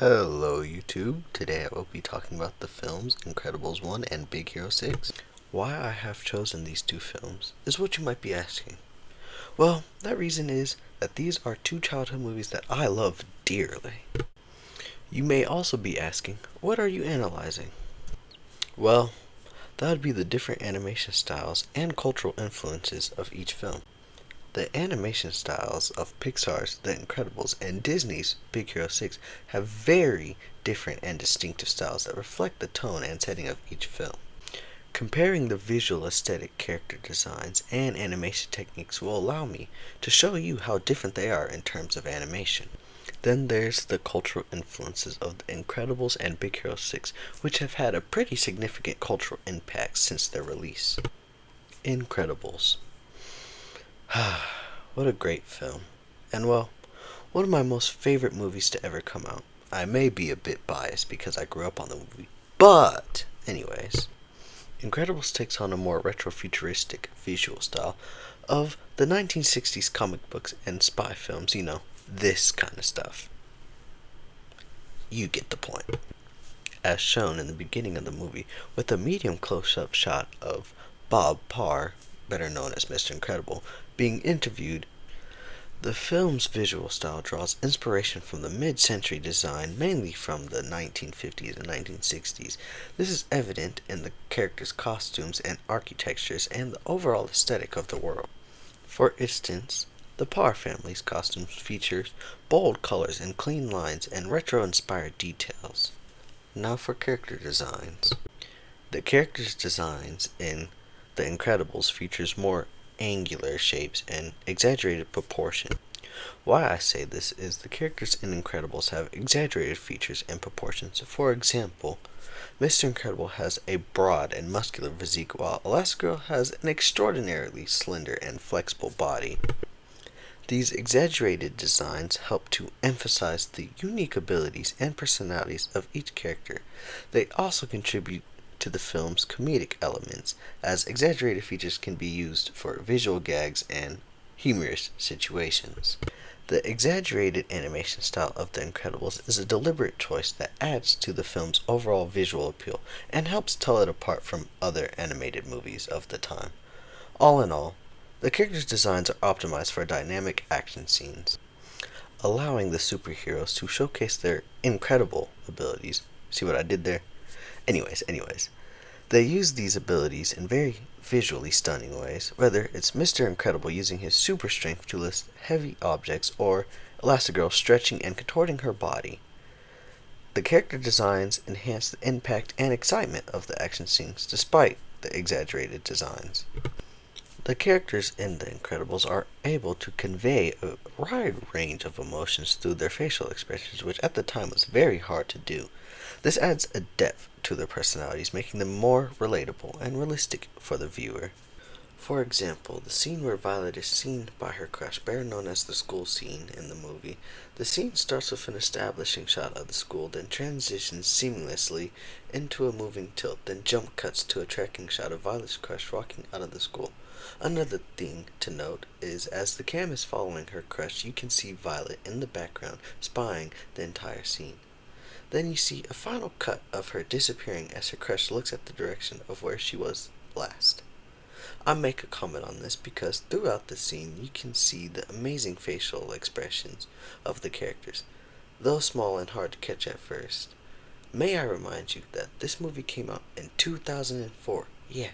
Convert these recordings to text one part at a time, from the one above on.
Hello YouTube, today I will be talking about the films Incredibles 1 and Big Hero 6. Why I have chosen these two films is what you might be asking. Well, that reason is that these are two childhood movies that I love dearly. You may also be asking, what are you analyzing? Well, that would be the different animation styles and cultural influences of each film. The animation styles of Pixar's The Incredibles and Disney's Big Hero 6 have very different and distinctive styles that reflect the tone and setting of each film. Comparing the visual aesthetic, character designs, and animation techniques will allow me to show you how different they are in terms of animation. Then there's the cultural influences of The Incredibles and Big Hero 6, which have had a pretty significant cultural impact since their release. Incredibles. What a great film. And well, one of my most favorite movies to ever come out. I may be a bit biased because I grew up on the movie, but anyways, Incredibles takes on a more retro-futuristic visual style of the 1960s comic books and spy films, this kind of stuff. You get the point. As shown in the beginning of the movie with a medium close-up shot of Bob Parr, better known as Mr. Incredible, being interviewed. The film's visual style draws inspiration from the mid-century design, mainly from the 1950s and 1960s. This is evident in the characters' costumes and architectures and the overall aesthetic of the world. For instance, the Parr family's costumes features bold colors and clean lines and retro-inspired details. Now for character designs. The characters' designs in The Incredibles features more angular shapes and exaggerated proportion. Why I say this is the characters in Incredibles have exaggerated features and proportions. For example, Mr. Incredible has a broad and muscular physique while Elastigirl has an extraordinarily slender and flexible body. These exaggerated designs help to emphasize the unique abilities and personalities of each character. They also contribute to the film's comedic elements, as exaggerated features can be used for visual gags and humorous situations. The exaggerated animation style of The Incredibles is a deliberate choice that adds to the film's overall visual appeal and helps tell it apart from other animated movies of the time. All in all, the characters' designs are optimized for dynamic action scenes, allowing the superheroes to showcase their incredible abilities. See what I did there? Anyways, they use these abilities in very visually stunning ways, whether it's Mr. Incredible using his super strength to lift heavy objects or Elastigirl stretching and contorting her body. The character designs enhance the impact and excitement of the action scenes despite the exaggerated designs. The characters in The Incredibles are able to convey a wide range of emotions through their facial expressions, which at the time was very hard to do. This adds a depth to their personalities, making them more relatable and realistic for the viewer. For example, the scene where Violet is seen by her crush, better known as the school scene in the movie. The scene starts with an establishing shot of the school, then transitions seamlessly into a moving tilt, then jump cuts to a tracking shot of Violet's crush walking out of the school. Another thing to note is as the cam is following her crush, you can see Violet in the background spying the entire scene. Then you see a final cut of her disappearing as her crush looks at the direction of where she was last. I make a comment on this because throughout the scene you can see the amazing facial expressions of the characters, though small and hard to catch at first. May I remind you that this movie came out in 2004. Yeah,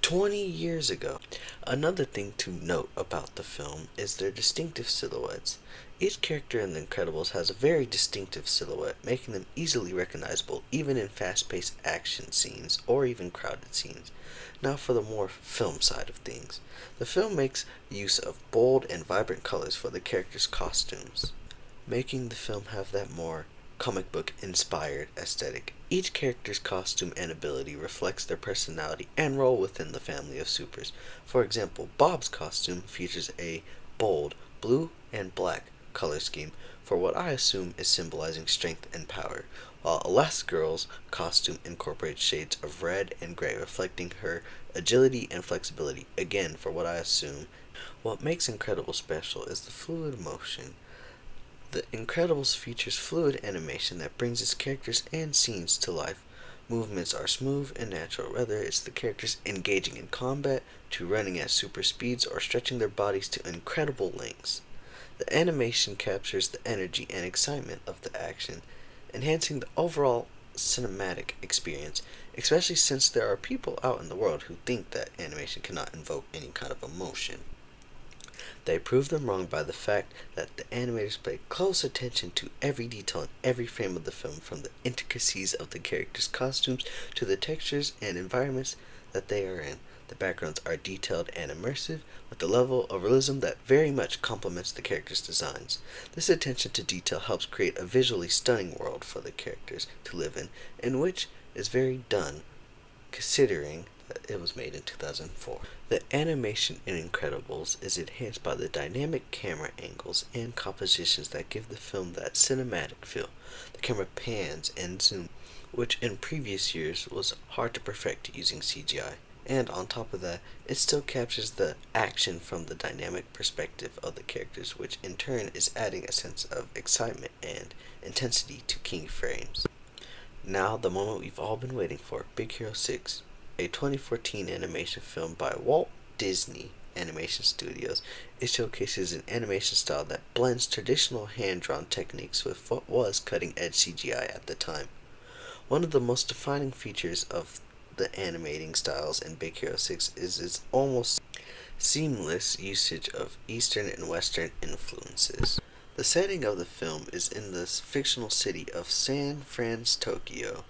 20 years ago. Another thing to note about the film is their distinctive silhouettes. Each character in The Incredibles has a very distinctive silhouette, making them easily recognizable even in fast-paced action scenes or even crowded scenes. Now for the more film side of things. The film makes use of bold and vibrant colors for the characters' costumes, making the film have that more comic book inspired aesthetic. Each character's costume and ability reflects their personality and role within the family of supers. For example, Bob's costume features a bold blue and black color scheme for what I assume is symbolizing strength and power, while Elastigirl's costume incorporates shades of red and gray reflecting her agility and flexibility, again for what I assume. What makes Incredible special is the fluid motion The Incredibles features fluid animation that brings its characters and scenes to life. Movements are smooth and natural, whether it's the characters engaging in combat, to running at super speeds, or stretching their bodies to incredible lengths. The animation captures the energy and excitement of the action, enhancing the overall cinematic experience, especially since there are people out in the world who think that animation cannot invoke any kind of emotion. They proved them wrong by the fact that the animators paid close attention to every detail in every frame of the film, from the intricacies of the characters' costumes to the textures and environments that they are in. The backgrounds are detailed and immersive, with a level of realism that very much complements the characters' designs. This attention to detail helps create a visually stunning world for the characters to live in which is very done, considering that it was made in 2004. The animation in Incredibles is enhanced by the dynamic camera angles and compositions that give the film that cinematic feel. The camera pans and zooms, which in previous years was hard to perfect using CGI. And on top of that, it still captures the action from the dynamic perspective of the characters, which in turn is adding a sense of excitement and intensity to key frames. Now, the moment we've all been waiting for, Big Hero 6, a 2014 animation film by Walt Disney Animation Studios. It showcases an animation style that blends traditional hand-drawn techniques with what was cutting-edge CGI at the time. One of the most defining features of the animating styles in Big Hero 6 is its almost seamless usage of Eastern and Western influences. The setting of the film is in the fictional city of San Francisco, Tokyo.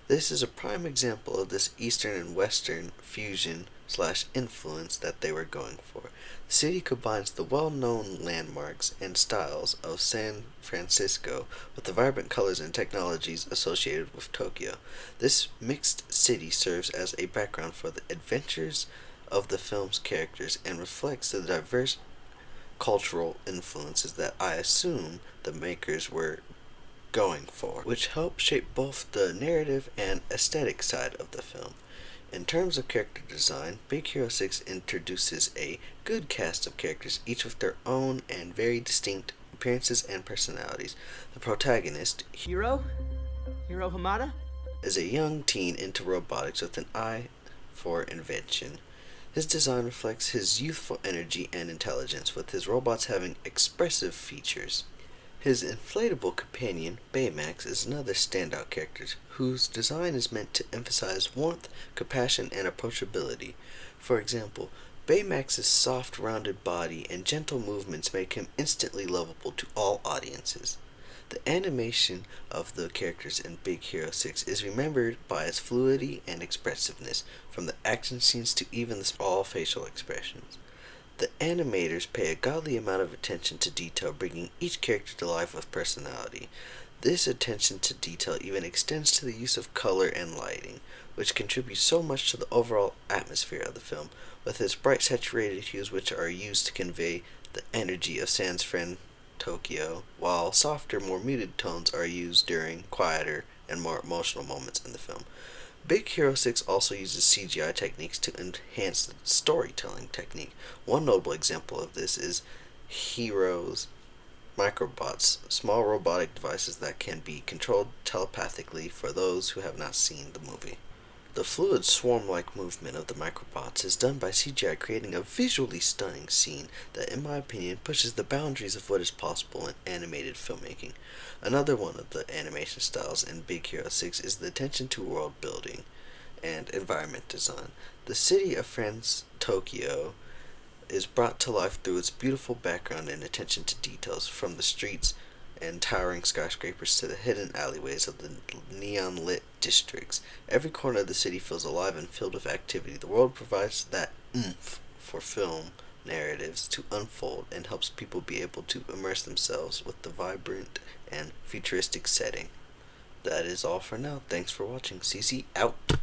This is a prime example of this Eastern and Western fusion/influence that they were going for. The city combines the well-known landmarks and styles of San Francisco with the vibrant colors and technologies associated with Tokyo. This mixed city serves as a background for the adventures of the film's characters and reflects the diverse cultural influences that I assume the makers were going for, which help shape both the narrative and aesthetic side of the film. In terms of character design, Big Hero 6 introduces a good cast of characters, each with their own and very distinct appearances and personalities. The protagonist, Hiro Hamada, is a young teen into robotics with an eye for invention. His design reflects his youthful energy and intelligence, with his robots having expressive features. His inflatable companion, Baymax, is another standout character, whose design is meant to emphasize warmth, compassion, and approachability. For example, Baymax's soft, rounded body and gentle movements make him instantly lovable to all audiences. The animation of the characters in Big Hero 6 is remembered by its fluidity and expressiveness, from the action scenes to even the small facial expressions. The animators pay a godly amount of attention to detail, bringing each character to life with personality. This attention to detail even extends to the use of color and lighting, which contributes so much to the overall atmosphere of the film, with its bright saturated hues which are used to convey the energy of San Fran, Tokyo, while softer, more muted tones are used during quieter and more emotional moments in the film. Big Hero 6 also uses CGI techniques to enhance the storytelling technique. One notable example of this is Hero's microbots, small robotic devices that can be controlled telepathically for those who have not seen the movie. The fluid swarm-like movement of the microbots is done by CGI, creating a visually stunning scene that, in my opinion, pushes the boundaries of what is possible in animated filmmaking. Another one of the animation styles in Big Hero 6 is the attention to world building and environment design. The city of France, Tokyo, is brought to life through its beautiful background and attention to details, from the streets and towering skyscrapers to the hidden alleyways of the neon-lit districts. Every corner of the city feels alive and filled with activity. The world provides that oomph for film narratives to unfold and helps people be able to immerse themselves with the vibrant and futuristic setting. That is all for now. Thanks for watching. CC out.